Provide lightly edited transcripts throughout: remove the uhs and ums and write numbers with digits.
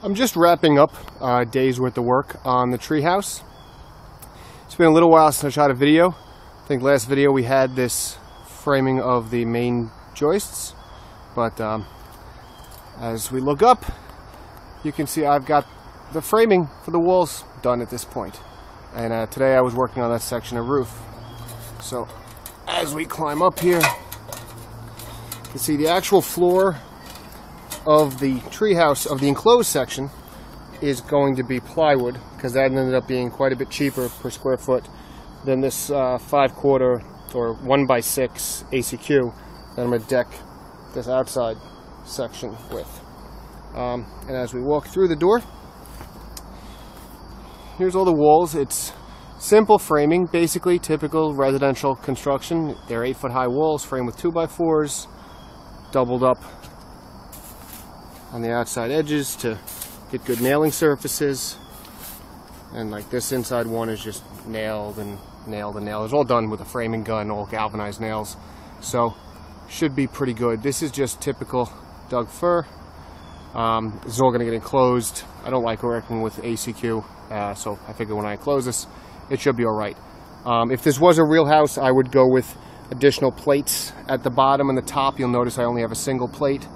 I'm just wrapping up a day's worth of work on the treehouse. It's been a little while since I shot a video. I think last video we had this framing of the main joists, but as we look up, you can see I've got the framing for the walls done at this point. And today I was working on that section of roof. So as we climb up here, you can see the actual floor of the treehouse of the enclosed section is going to be plywood, because that ended up being quite a bit cheaper per square foot than this 5/4 or 1x6 ACQ that I'm going to deck this outside section with. And as we walk through the door, here's all the walls. It's simple framing, basically typical residential construction. They're 8-foot high walls framed with 2x4s, doubled up on the outside edges to get good nailing surfaces. And like this inside one is just nailed and nailed and nailed. It's all done with a framing gun, all galvanized nails. So should be pretty good. This is just typical Doug fir. This is all going to get enclosed. I don't like working with ACQ, so I figure when I enclose this, it should be alright. If this was a real house, I would go with additional plates at the bottom and the top. You'll notice I only have a single plate.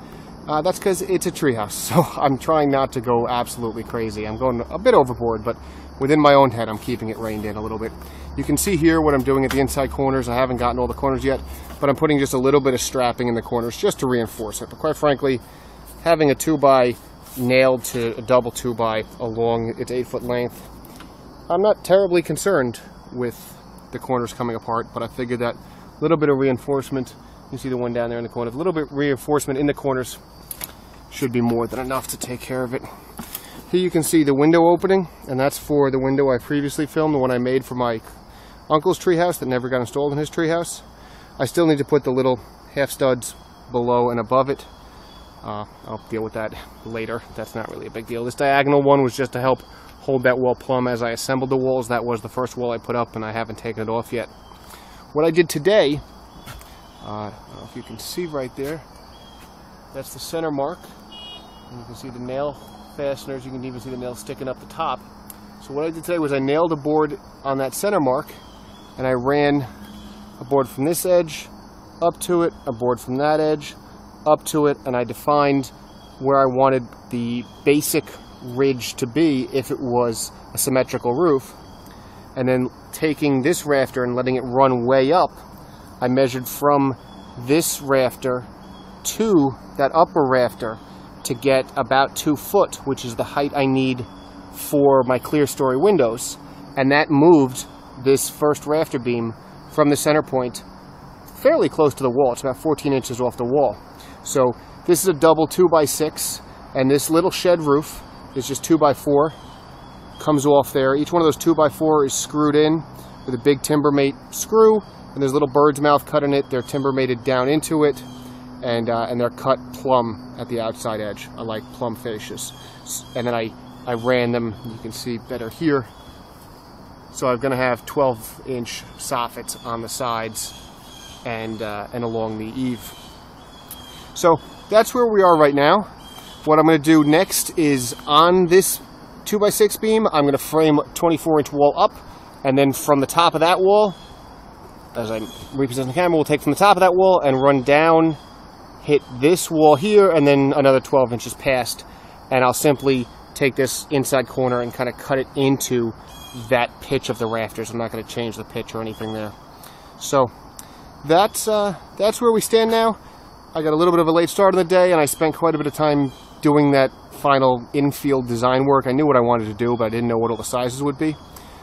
That's because it's a treehouse, so I'm trying not to go absolutely crazy. I'm going a bit overboard, but within my own head, I'm keeping it reined in a little bit. You can see here what I'm doing at the inside corners. I haven't gotten all the corners yet, but I'm putting just a little bit of strapping in the corners just to reinforce it. But quite frankly, having a 2x nailed to a double 2x along its 8-foot length, I'm not terribly concerned with the corners coming apart, but I figured that a little bit of reinforcement, you see the one down there in the corner, a little bit of reinforcement in the corners should be more than enough to take care of it. Here you can see the window opening, and that's for the window I previously filmed, the one I made for my uncle's treehouse that never got installed in his treehouse. I still need to put the little half studs below and above it. I'll deal with that later. That's not really a big deal. This diagonal one was just to help hold that wall plumb as I assembled the walls. That was the first wall I put up, and I haven't taken it off yet. What I did today, I don't know if you can see right there, that's the center mark. And you can see the nail fasteners. You can even see the nails sticking up the top. So what I did today was I nailed a board on that center mark, and I ran a board from this edge up to it, a board from that edge up to it, and I defined where I wanted the basic ridge to be if it was a symmetrical roof. And then taking this rafter and letting it run way up, I measured from this rafter to that upper rafter to get about 2 foot, which is the height I need for my clear story windows. And that moved this first rafter beam from the center point fairly close to the wall. It's about 14 inches off the wall. So this is a double 2x6, and this little shed roof is just 2x4. Comes off there. Each one of those 2x4 is screwed in with a big Timbermate screw, and there's a little bird's mouth cut in it. They're Timbermated down into it, and they're cut plumb at the outside edge. I like plumb fascias. And then I ran them, you can see better here. So I'm going to have 12-inch soffits on the sides and along the eave. So that's where we are right now. What I'm going to do next is on this 2x6 beam, I'm going to frame a 24-inch wall up, and then from the top of that wall, as I reposition the camera, we'll take from the top of that wall and run down, hit this wall here, and then another 12 inches past, and I'll simply take this inside corner and kind of cut it into that pitch of the rafters. I'm not going to change the pitch or anything there. So that's where we stand now. I got a little bit of a late start in the day, and I spent quite a bit of time doing that final infield design work. I knew what I wanted to do, but I didn't know what all the sizes would be.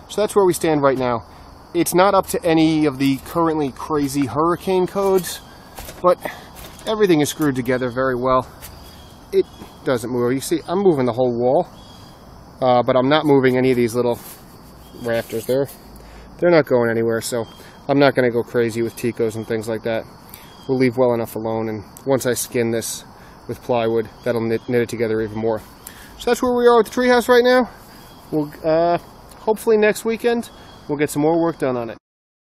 So that's where we stand right now. It's not up to any of the currently crazy hurricane codes, but everything is screwed together very well. It doesn't move. You see, I'm moving the whole wall, but I'm not moving any of these little rafters. They're not going anywhere, so I'm not going to go crazy with Ticos and things like that. We'll leave well enough alone, and once I skin this with plywood, that'll knit it together even more. So that's where we are with the treehouse right now. We'll hopefully next weekend we'll get some more work done on it.